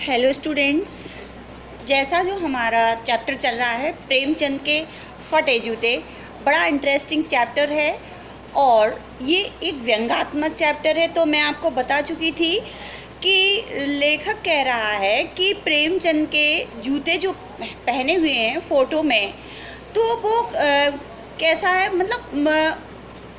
Hello students, जैसा जो हमारा चैप्टर चल रहा है प्रेमचंद के फटे जूते, बड़ा इंटरेस्टिंग चैप्टर है और ये एक व्यंग्यात्मक चैप्टर है। तो मैं आपको बता चुकी थी कि लेखक कह रहा है कि प्रेमचंद के जूते जो पहने हुए हैं फ़ोटो में, तो वो कैसा है, मतलब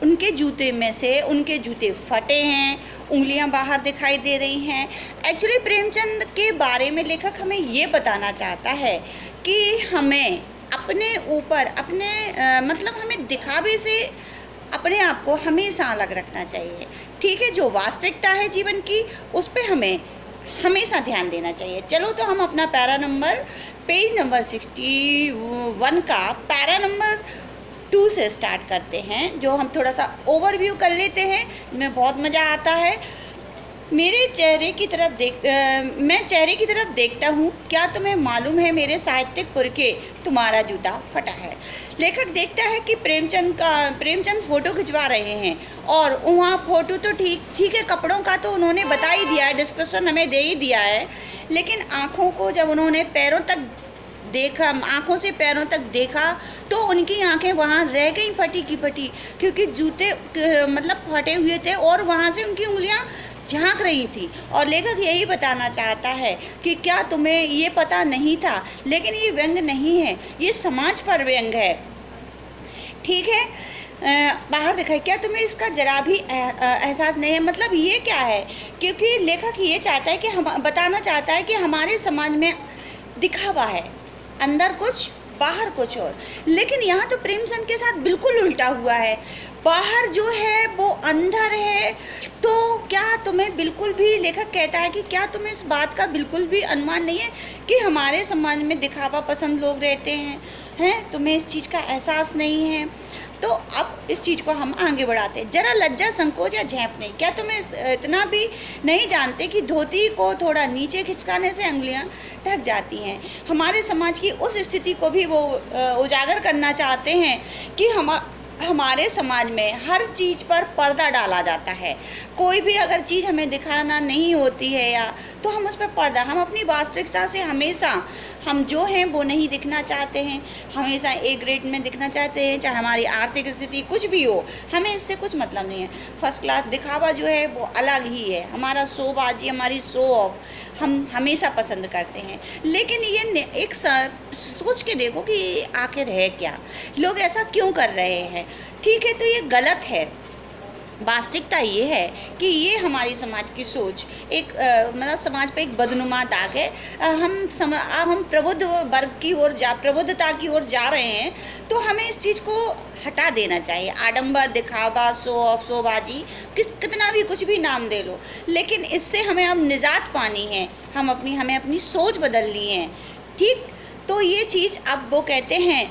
उनके जूते में से उनके जूते फटे हैं, उंगलियां बाहर दिखाई दे रही हैं। एक्चुअली प्रेमचंद के बारे में लेखक हमें ये बताना चाहता है कि हमें अपने ऊपर मतलब हमें दिखावे से अपने आप को हमेशा अलग रखना चाहिए। ठीक है, जो वास्तविकता है जीवन की उस पर हमें हमेशा ध्यान देना चाहिए। चलो तो हम अपना पेज नंबर 61 का पैरा नंबर 2 से स्टार्ट करते हैं, जो हम थोड़ा सा ओवरव्यू कर लेते हैं। में बहुत मज़ा आता है। मैं चेहरे की तरफ देखता हूँ, क्या तुम्हें मालूम है मेरे साहित्यिक पुरखे तुम्हारा जूता फटा है। लेखक देखता है कि प्रेमचंद फ़ोटो खिंचवा रहे हैं और वहाँ फ़ोटो तो ठीक है, कपड़ों का तो उन्होंने बता ही दिया है, डिस्क्रिप्शन हमें दे ही दिया है, लेकिन आँखों को जब उन्होंने पैरों तक देखा, आँखों से पैरों तक देखा, तो उनकी आंखें वहाँ रह गई फटी की फटी, क्योंकि जूते मतलब फटे हुए थे और वहाँ से उनकी उंगलियाँ झांक रही थी। और लेखक यही बताना चाहता है कि क्या तुम्हें ये पता नहीं था। लेकिन ये व्यंग नहीं है, ये समाज पर व्यंग है। ठीक है, बाहर दिखाई, क्या तुम्हें इसका जरा भी एहसास नहीं है। मतलब ये क्या है, क्योंकि लेखक ये चाहता है कि हम बताना चाहता है कि हमारे समाज में दिखावा है, अंदर कुछ बाहर कुछ और। लेकिन यहाँ तो प्रेमचंद के साथ बिल्कुल उल्टा हुआ है। बाहर जो है वो अंदर है। तो क्या तुम्हें बिल्कुल भी, लेखक कहता है कि क्या तुम्हें इस बात का बिल्कुल भी अनुमान नहीं है कि हमारे समाज में दिखावा पसंद लोग रहते हैं तुम्हें इस चीज़ का एहसास नहीं है। तो अब इस चीज़ को हम आगे बढ़ाते हैं। जरा लज्जा, संकोच या झेप नहीं, क्या तुम्हें इतना भी नहीं जानते कि धोती को थोड़ा नीचे खिसकाने से अंगुलियां ढक जाती हैं। हमारे समाज की उस स्थिति को भी वो उजागर करना चाहते हैं कि हमारे समाज में हर चीज़ पर पर्दा डाला जाता है। कोई भी अगर चीज़ हमें दिखाना नहीं होती है या तो हम उस पर पर्दा, हम अपनी वास्तविकता से हमेशा हम जो हैं वो नहीं दिखना चाहते हैं, हमेशा ए ग्रेड में दिखना चाहते हैं, चाहे हमारी आर्थिक स्थिति कुछ भी हो, हमें इससे कुछ मतलब नहीं है। फर्स्ट क्लास दिखावा जो है वो अलग ही है। हमारा शोबाजी, हमारी शो ऑफ हम हमेशा पसंद करते हैं। लेकिन ये एक सोच के देखो कि आखिर है क्या, लोग ऐसा क्यों कर रहे हैं। ठीक है, तो ये गलत है। वास्तविकता ये है कि ये हमारी समाज की सोच एक मतलब समाज पे एक बदनुमा दाग है। हम प्रबुद्ध वर्ग की ओर प्रबुद्धता की ओर जा रहे हैं, तो हमें इस चीज़ को हटा देना चाहिए। आडंबर, दिखावा, शोबाजी, कितना भी कुछ भी नाम दे लो, लेकिन इससे हमें अब निजात पानी है। हमें अपनी सोच बदलनी है। ठीक, तो ये चीज़ अब वो कहते हैं,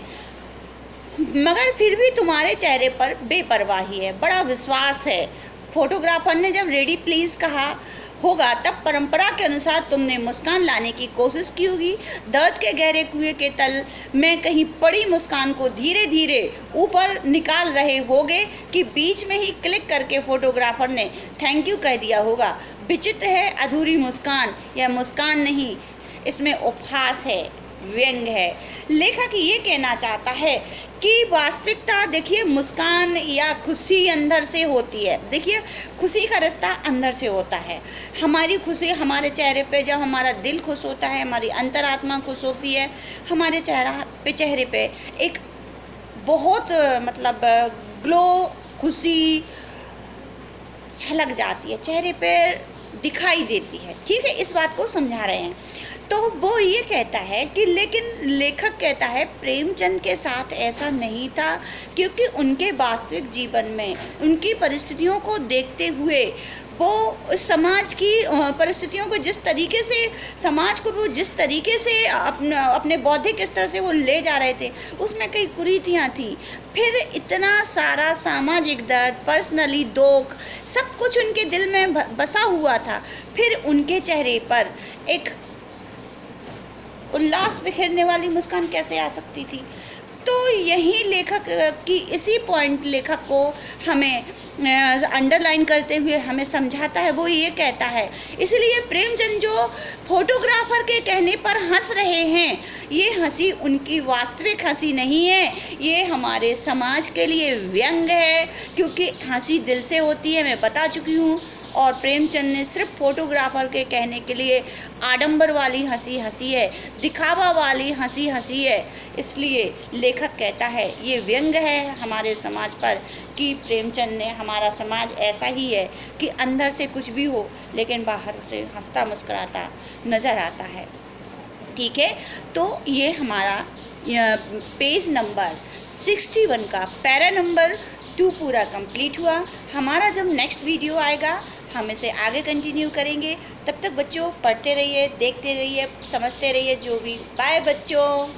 मगर फिर भी तुम्हारे चेहरे पर बेपरवाही है, बड़ा विश्वास है। फोटोग्राफर ने जब रेडी प्लीज़ कहा होगा, तब परंपरा के अनुसार तुमने मुस्कान लाने की कोशिश की होगी। दर्द के गहरे कुएं के तल में कहीं पड़ी मुस्कान को धीरे धीरे ऊपर निकाल रहे होगे कि बीच में ही क्लिक करके फोटोग्राफर ने थैंक यू कह दिया होगा। विचित्र है, अधूरी मुस्कान या मुस्कान नहीं, इसमें उपहास है, व्यंग है। लेखक ये कहना चाहता है कि वास्तविकता, देखिए, मुस्कान या खुशी अंदर से होती है। देखिए, खुशी का रिश्ता अंदर से होता है। हमारी खुशी हमारे चेहरे पे, जब हमारा दिल खुश होता है, हमारी अंतरात्मा खुश होती है, हमारे चेहरे पे एक बहुत मतलब ग्लो, खुशी छलक जाती है, चेहरे पे दिखाई देती है। ठीक है, इस बात को समझा रहे हैं। तो वो ये कहता है कि लेकिन लेखक कहता है प्रेमचंद के साथ ऐसा नहीं था, क्योंकि उनके वास्तविक जीवन में उनकी परिस्थितियों को देखते हुए वो समाज की परिस्थितियों को जिस तरीके से, समाज को वो जिस तरीके से अपने बौद्धिक स्तर से वो ले जा रहे थे, उसमें कई कुरीतियाँ थीं। फिर इतना सारा सामाजिक दर्द, पर्सनली दुख, सब कुछ उनके दिल में बसा हुआ था। फिर उनके चेहरे पर एक उल्लास बिखेरने वाली मुस्कान कैसे आ सकती थी। तो यही लेखक की इसी पॉइंट लेखक को हमें अंडरलाइन करते हुए हमें समझाता है, वो ये कहता है। इसलिए प्रेमचंद जो फोटोग्राफर के कहने पर हंस रहे हैं, ये हंसी उनकी वास्तविक हंसी नहीं है, ये हमारे समाज के लिए व्यंग है, क्योंकि हंसी दिल से होती है, मैं बता चुकी हूँ। और प्रेमचंद ने सिर्फ फोटोग्राफर के कहने के लिए आडंबर वाली हंसी हंसी है, दिखावा वाली हंसी हंसी है। इसलिए लेखक कहता है ये व्यंग है हमारे समाज पर, कि प्रेमचंद ने हमारा समाज ऐसा ही है कि अंदर से कुछ भी हो लेकिन बाहर से हंसता मुस्कुराता नज़र आता है। ठीक है, तो ये हमारा पेज नंबर 61 का पैरा नंबर 2 पूरा कंप्लीट हुआ। हमारा जब नेक्स्ट वीडियो आएगा हम इसे आगे कंटिन्यू करेंगे। तब तक बच्चों पढ़ते रहिए, देखते रहिए, समझते रहिए जो भी। बाय बच्चों।